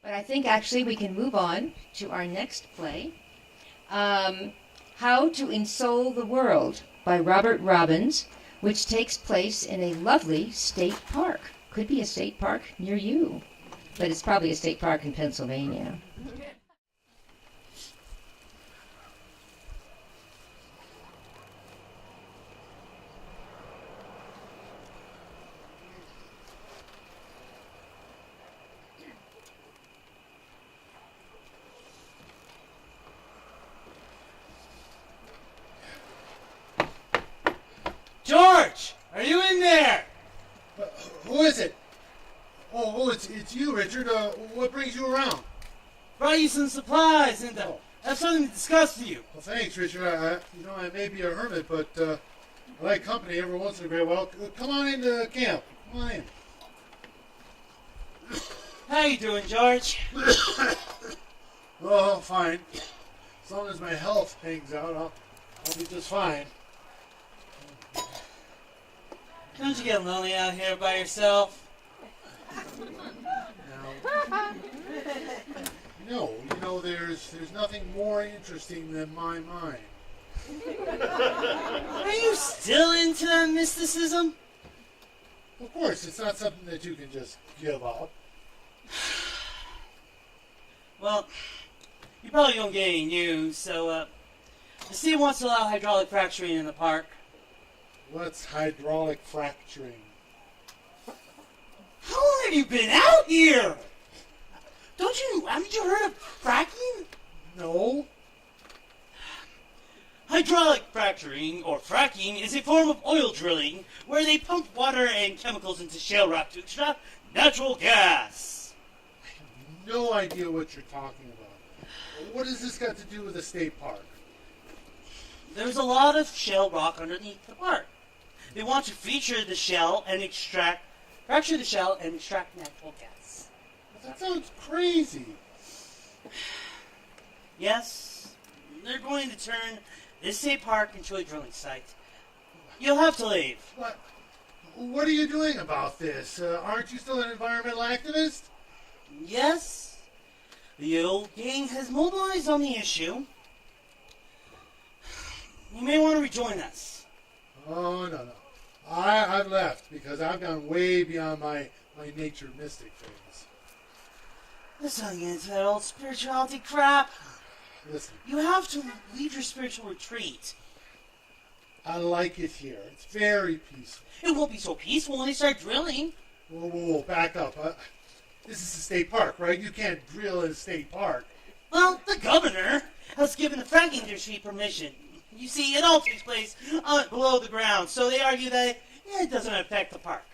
But I think actually we can move on to our next play. How to Ensoul the World by Robert Robbins, which takes place in a lovely state park. Could be a state park near you, but it's probably a state park in Pennsylvania. George, are you in there? Who is it? Oh, it's you, Richard. What brings you around? Brought you some supplies and have something to discuss with you. Well, thanks, Richard. I may be a hermit, but I like company every once in a great while. Come on into camp. Come on in. How you doing, George? Oh, fine. As long as my health hangs out, I'll be just fine. Don't you get lonely out here by yourself? No, there's nothing more interesting than my mind. Are you still into that mysticism? Of course, it's not something that you can just give up. Well, you probably don't get any news, so the city wants to allow hydraulic fracturing in the park. What's hydraulic fracturing? How long have you been out here? Haven't you heard of fracking? No. Hydraulic fracturing, or fracking, is a form of oil drilling where they pump water and chemicals into shale rock to extract natural gas. I have no idea what you're talking about. What has this got to do with the state park? There's a lot of shale rock underneath the park. They want to fracture the shell and extract natural gas. That sounds crazy. Yes, they're going to turn this state park into a drilling site. You'll have to leave. What are you doing about this? Aren't you still an environmental activist? Yes, the old gang has mobilized on the issue. You may want to rejoin us. Oh, no. I've left because I've gone way beyond my nature mystic phase. Let's not get into that old spirituality crap. Listen, You have to leave your spiritual retreat. I like it here. It's very peaceful. It won't be so peaceful when they start drilling. Whoa, back up. This is a state park, right? You can't drill in a state park. Well, the governor has given the fracking industry permission. You see, it all takes place below the ground, so they argue that it doesn't affect the park.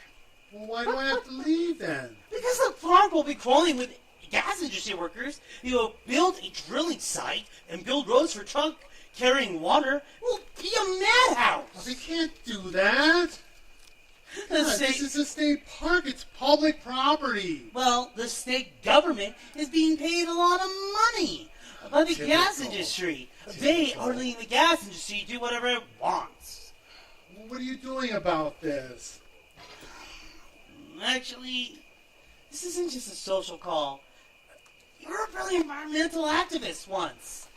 Well, why do I have to leave then? Because the park will be crawling with gas industry workers. You will build a drilling site and build roads for truck carrying water. It will be a Well, madhouse. they can't do that. This is a state park. It's public property. Well, the state government is being paid a lot of money by the gas industry. They are letting the gas industry do whatever it wants. What are you doing about this? Actually, this isn't just a social call. You were a brilliant environmental activist once.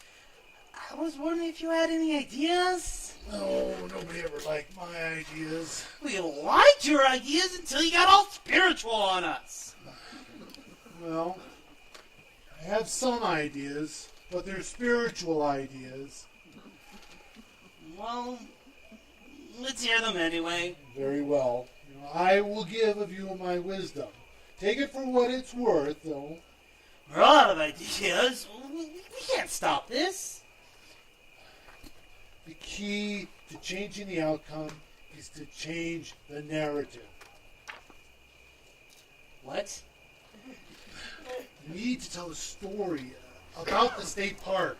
I was wondering if you had any ideas. No, nobody ever liked my ideas. We liked your ideas until you got all spiritual on us. Well, I have some ideas, but they're spiritual ideas. Well, let's hear them anyway. Very well. I will give of you my wisdom. Take it for what it's worth, though. We're all out of ideas. We can't stop this. The key to changing the outcome is to change the narrative. What? You need to tell a story about the state park.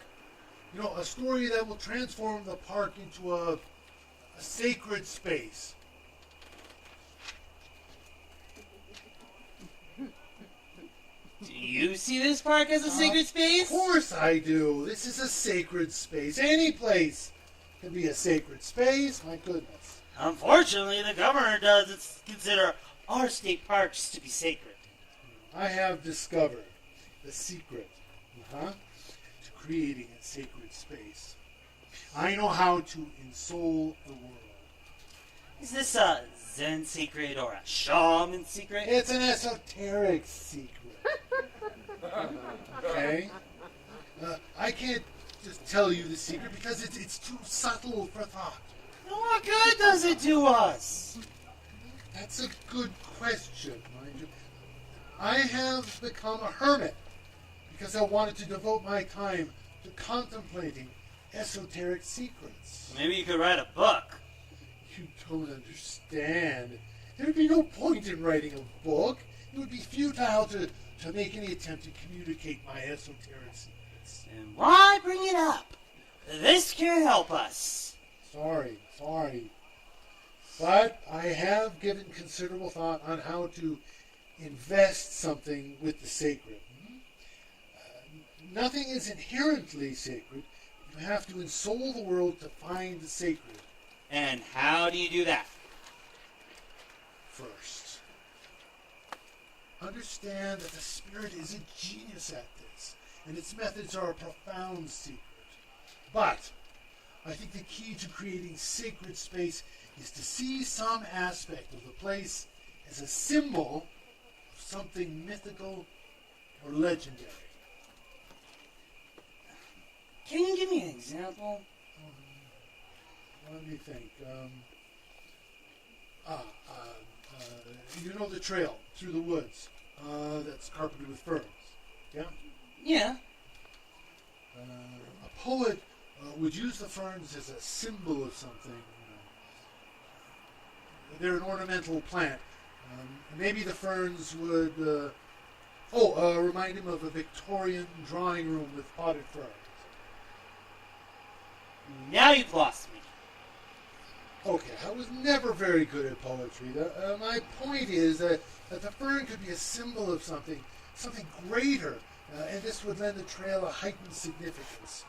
A story that will transform the park into a sacred space. Do you see this park as a sacred space? Of course I do. This is a sacred space. Any place can be a sacred space. My goodness. Unfortunately, the governor doesn't consider our state parks to be sacred. I have discovered the secret to creating a sacred space. I know how to ensoul the world. Is this a Zen secret or a shaman secret? It's an esoteric secret. Okay? I can't just tell you the secret because it's too subtle for thought. What good does it do us? That's a good question, mind you. I have become a hermit because I wanted to devote my time to contemplating esoteric secrets. Maybe you could write a book. You don't understand. There would be no point in writing a book. It would be futile to make any attempt to communicate my esoteric secrets. And why bring it up? This can help us. Sorry. But I have given considerable thought on how to invest something with the sacred. Nothing is inherently sacred. You have to ensoul the world to find the sacred. And how do you do that? First, understand that the Spirit is a genius at this, and its methods are a profound secret. But I think the key to creating sacred space is to see some aspect of the place as a symbol of something mythical or legendary. Can you give me an example? Let me think. You know the trail through the woods that's carpeted with ferns, yeah? Yeah. A poet would use the ferns as a symbol of something. They're an ornamental plant. Maybe the ferns would, remind him of a Victorian drawing room with potted ferns. Now you've lost me. Okay, I was never very good at poetry. My point is that the fern could be a symbol of something greater, and this would lend the trail a heightened significance.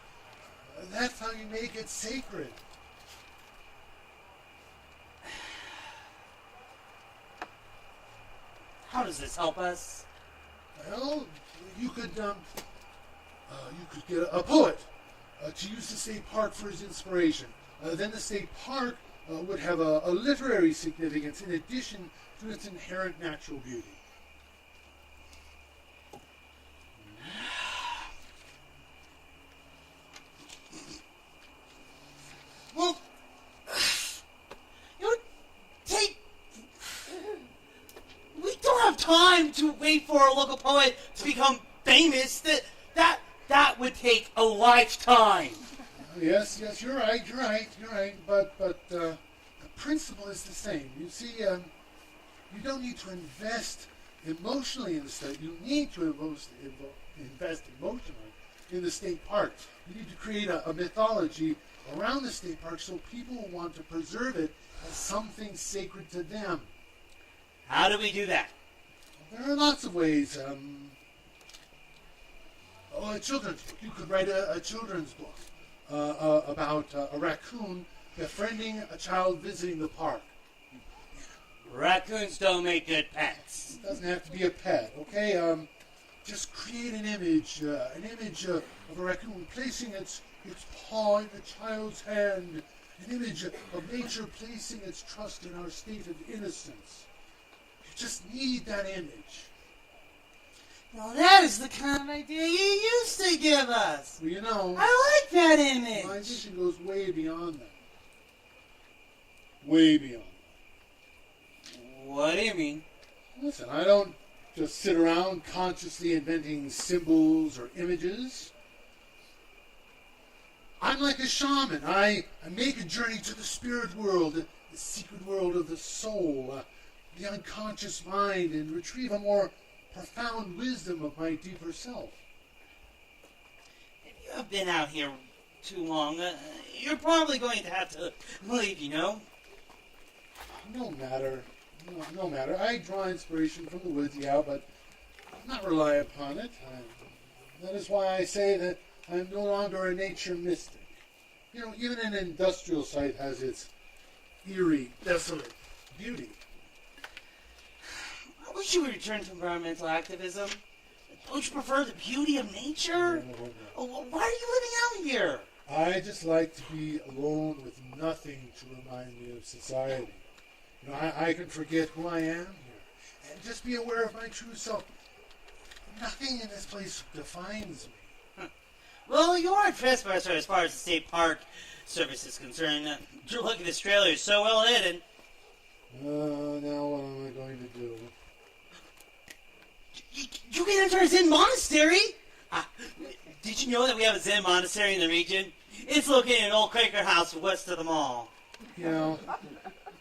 That's how you make it sacred. How does this help us? Well, you could get a poet to use the state park for his inspiration. Then the state park would have a literary significance in addition to its inherent natural beauty. Well, we don't have time to wait for a local poet to become famous. That would take a lifetime. Yes, you're right. But the principle is the same. You see, you don't need to invest emotionally in the state. You need to invest emotionally in the state park. You need to create a mythology around the state park so people will want to preserve it as something sacred to them. How do we do that? There are lots of ways. A children's book. You could write a children's book about a raccoon befriending a child visiting the park. Raccoons don't make good pets. It doesn't have to be a pet, okay? Just create an image of a raccoon placing its paw in the child's hand, an image of nature placing its trust in our state of innocence. You just need that image. Well, that is the kind of idea you used to give us. Well, you know, I like that image. my vision goes way beyond that. Way beyond that. What do you mean? Listen, I don't just sit around consciously inventing symbols or images. I'm like a shaman. I make a journey to the spirit world, the secret world of the soul, the unconscious mind, and retrieve a more profound wisdom of my deeper self. If you have been out here too long, you're probably going to have to leave, you know? No matter. No matter. I draw inspiration from the woods, yeah, but not rely upon it. That is why I say that I'm no longer a nature mystic. You know, even an industrial site has its eerie, desolate beauty. I wish you would return to environmental activism. Don't you prefer the beauty of nature? No. Oh, why are you living out here? I just like to be alone with nothing to remind me of society. You know, I can forget who I am here and just be aware of my true self. Nothing in this place defines me. Well, you are a trespasser as far as the state park service is concerned. Your look at this trailer is so well hidden. Now what am I going to do? You can enter a Zen monastery? Did you know that we have a Zen monastery in the region? It's located in an old Quaker house west of the mall. You know,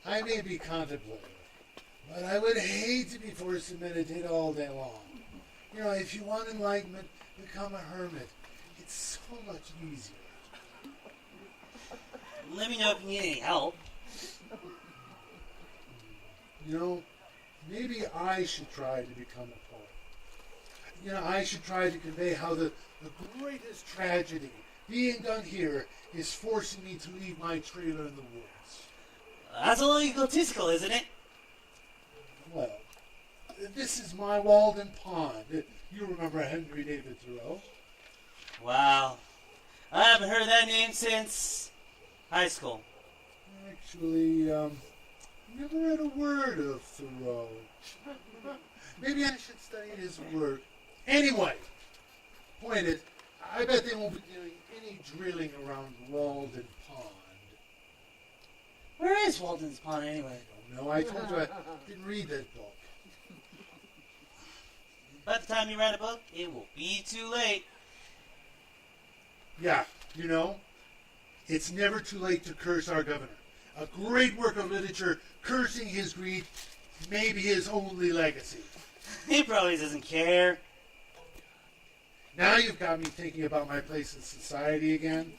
I may be contemplative, but I would hate to be forced to meditate all day long. You know, if you want enlightenment, become a hermit. It's so much easier. Let me know if you need any help. You know, maybe I should try to become a poet. You know, I should try to convey how the greatest tragedy being done here is forcing me to leave my trailer in the woods. That's a little egotistical, isn't it? Well, this is my Walden Pond. You remember Henry David Thoreau? Wow. I haven't heard that name since high school. Actually, never read a word of Thoreau. Maybe I should study his work. Anyway, point is, I bet they won't be doing any drilling around Walden Pond. Where is Walden's Pond anyway? I don't know. I told you I didn't read that book. By the time you write a book, it will be too late. Yeah, you know, it's never too late to curse our governor. A great work of literature cursing his greed may be his only legacy. He probably doesn't care. Now you've got me thinking about my place in society again.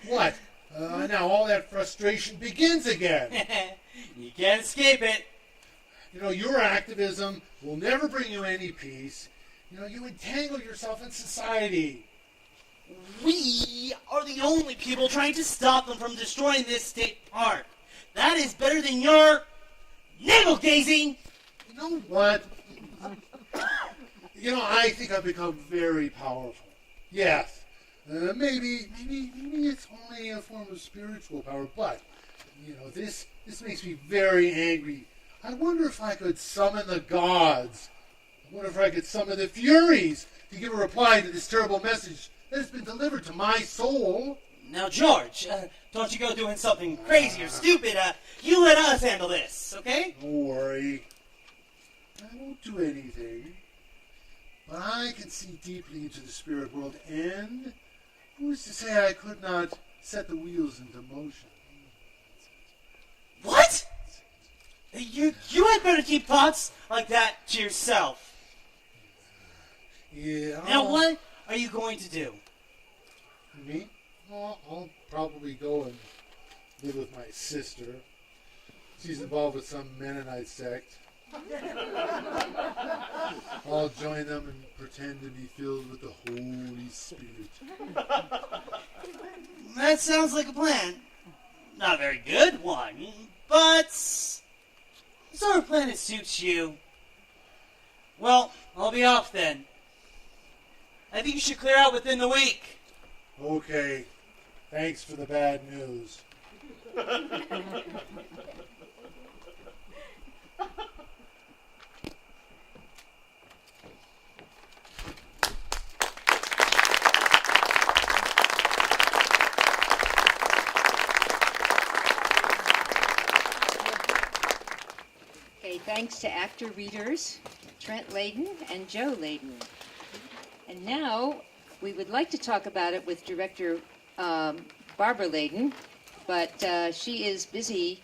What? Now all that frustration begins again. You can't escape it. You know, your activism will never bring you any peace. You know, you entangle yourself in society. We are the only people trying to stop them from destroying this state park. That is better than your navel-gazing. You know what? You know, I think I've become very powerful. Yes. Maybe it's only a form of spiritual power, but, you know, this makes me very angry. I wonder if I could summon the gods. I wonder if I could summon the Furies to give a reply to this terrible message that has been delivered to my soul. Now, George, don't you go doing something crazy or stupid. You let us handle this, okay? Don't worry. I won't do anything. But I can see deeply into the spirit world, and who's to say I could not set the wheels into motion? What? You had better keep thoughts like that to yourself. Yeah. Now, what are you going to do? Me? Well, I'll probably go and live with my sister. She's involved with some Mennonite sect. I'll join them and pretend to be filled with the Holy Spirit. That sounds like a plan. Not a very good one, but the sort of plan that suits you. Well, I'll be off then. I think you should clear out within the week. Okay. Thanks for the bad news. Okay, thanks to actor readers Trent Layden and Joe Layden. And now we would like to talk about it with director Barbara Layden, but she is busy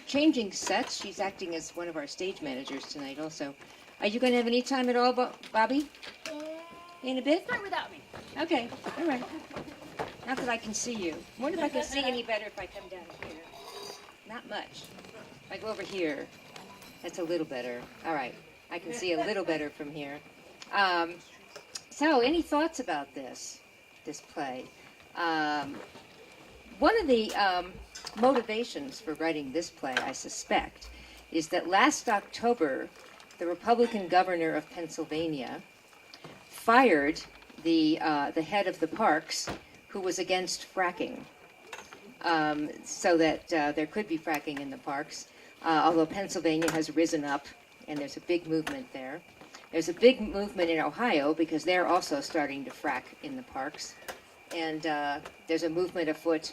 changing sets. She's acting as one of our stage managers tonight also. Are you going to have any time at all, Bobby? In a bit? Start without me. Okay, all right. Not that I can see you. I wonder if I can see any better if I come down here. Not much. If I go over here, that's a little better. All right, I can see a little better from here. So, any thoughts about this play? One of the motivations for writing this play, I suspect, is that last October, the Republican governor of Pennsylvania fired the head of the parks, who was against fracking, so that there could be fracking in the parks. Although Pennsylvania has risen up, and there's a big movement there. There's a big movement in Ohio because they're also starting to frack in the parks, and there's a movement afoot.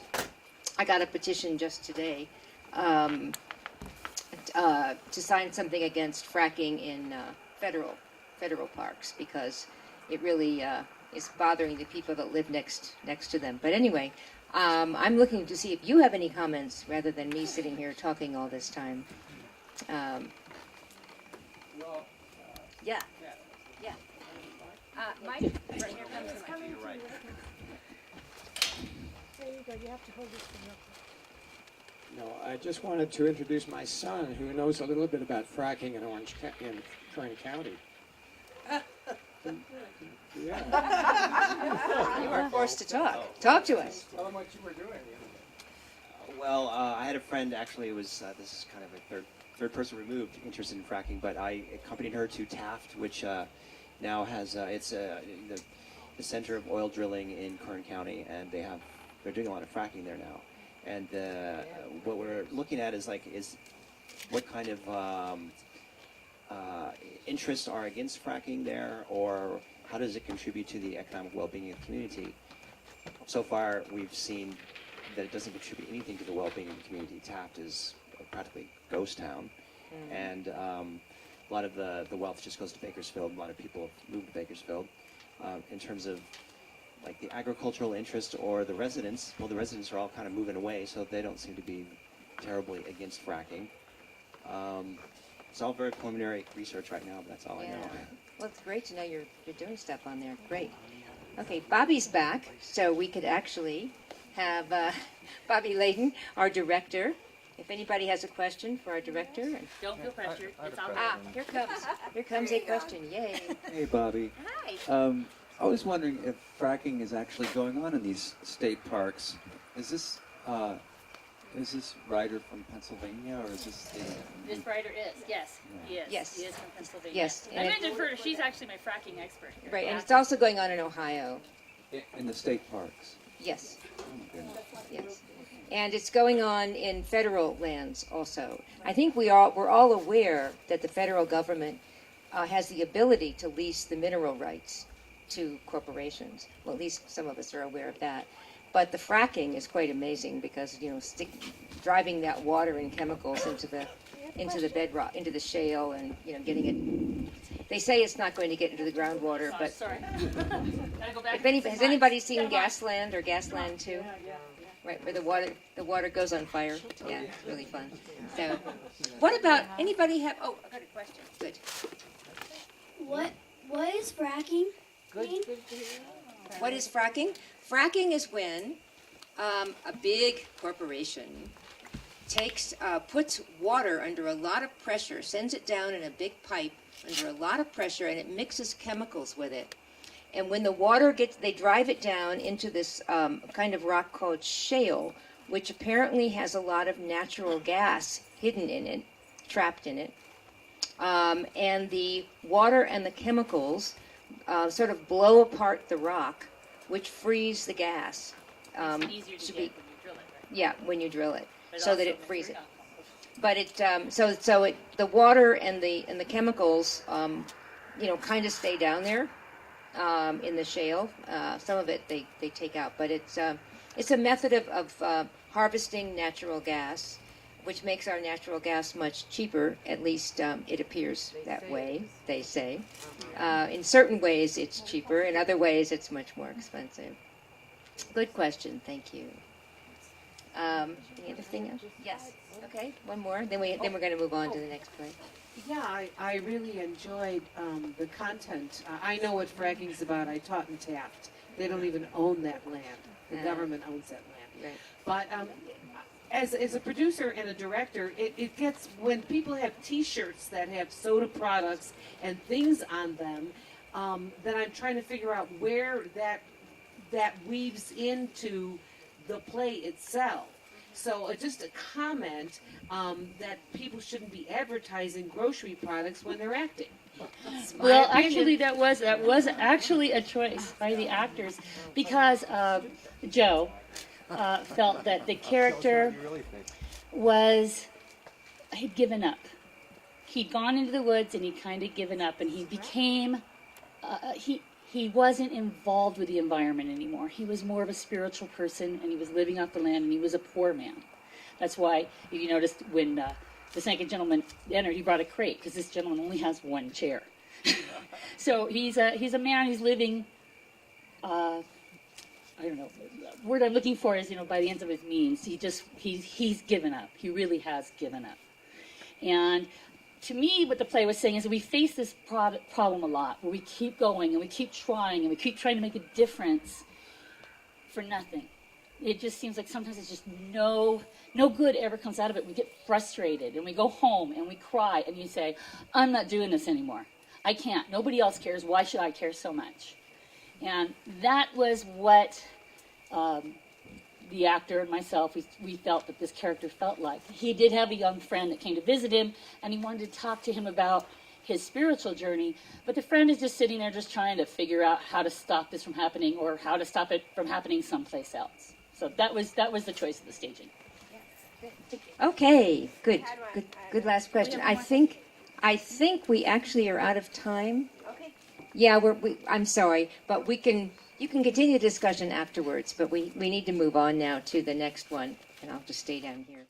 I got a petition just today to sign something against fracking in federal parks because it really is bothering the people that live next to them. But anyway, I'm looking to see if you have any comments rather than me sitting here talking all this time. Yeah. Mike, right here comes the mic. Right. There you go. You have to hold this thing up. No, I just wanted to introduce my son, who knows a little bit about fracking in Kern County. Yeah. You are forced to talk. Talk to us. Tell him what you were doing. Well, I had a friend, actually, it was, this is kind of a third person removed, interested in fracking, but I accompanied her to Taft, which now has, it's the center of oil drilling in Kern County, and they're doing a lot of fracking there now. And what we're looking at is what kind of interests are against fracking there, or how does it contribute to the economic well-being of the community? So far, we've seen that it doesn't contribute anything to the well-being of the community. Taft is practically a ghost town, and a lot of the wealth just goes to Bakersfield. A lot of people have moved to Bakersfield. In terms of like the agricultural interest or the residents, well, the residents are all kind of moving away, so they don't seem to be terribly against fracking. It's all very preliminary research right now, but that's all I know. Well, it's great to know you're doing stuff on there. Great. Okay, Bobby's back, so we could actually have Bobby Layden, our director. If anybody has a question for our director. Don't feel pressured. It's all Here comes a question. Yay. Hey, Bobby. Hi. I was wondering if fracking is actually going on in these state parks. Is this Ryder from Pennsylvania, or is this the... This writer is, yes. He is. Yes. He is from Pennsylvania. Yes. I'm going to defer to, she's actually my fracking expert here. Right, and it's also going on in Ohio. in the state parks? Yes. Oh, my goodness. Yes. And it's going on in federal lands also. I think we're all aware that the federal government has the ability to lease the mineral rights to corporations. Well, at least some of us are aware of that. But the fracking is quite amazing because, driving that water and chemicals into the bedrock, into the shale, and getting it. They say it's not going to get into the groundwater, but Sorry. Gotta go back. has anybody seen Gasland or Gasland 2? Right, where the water goes on fire. Yeah, it's really fun. So, what about anybody have? Oh, I got a question. Good. What is fracking? Good. What is fracking? Fracking is when a big corporation puts water under a lot of pressure, sends it down in a big pipe under a lot of pressure, and it mixes chemicals with it. And when the water they drive it down into this kind of rock called shale, which apparently has a lot of natural gas hidden in it, trapped in it. And the water and the chemicals sort of blow apart the rock, which frees the gas. It's easier to get when you drill it, right? Yeah, when you drill it, But so that also it frees it. very But it the water and the chemicals kind of stay down there in the shale. Some of it they take out, but it's a method of harvesting natural gas, which makes our natural gas much cheaper. At least it appears that way. They say. In certain ways it's cheaper. In other ways it's much more expensive. Good question. Thank you. Any other thing else? Yes. Okay. One more. Then we're going to move on to the next play. Yeah, I really enjoyed the content. I know what fracking's about. I taught in Taft. They don't even own that land. The government owns that land. Right. But as a producer and a director, it gets, when people have T-shirts that have soda products and things on them, then I'm trying to figure out where that weaves into the play itself. So just a comment that people shouldn't be advertising grocery products when they're acting. Well, actually, that was actually a choice by the actors because Joe felt that the character had given up. He'd gone into the woods and he'd kind of given up, and he became he wasn't involved with the environment anymore. He was more of a spiritual person, and he was living off the land, and he was a poor man. That's why, if you noticed, when the second gentleman entered, he brought a crate, because this gentleman only has one chair. So he's a man who's living, I don't know, the word I'm looking for is, by the ends of his means. He's given up. He really has given up. And to me, what the play was saying is that we face this problem a lot, where we keep going and we keep trying and we keep trying to make a difference for nothing. It just seems like sometimes it's just no good ever comes out of it. We get frustrated and we go home and we cry and you say, I'm not doing this anymore. I can't. Nobody else cares. Why should I care so much? And that was what the actor and myself, we felt that this character felt like. He did have a young friend that came to visit him, and he wanted to talk to him about his spiritual journey, but the friend is just sitting there just trying to figure out how to stop this from happening or how to stop it from happening someplace else. So that was the choice of the staging. Okay, good last question. I think we actually are out of time. Okay. Yeah, I'm sorry, but you can continue the discussion afterwards, but we need to move on now to the next one, and I'll just stay down here.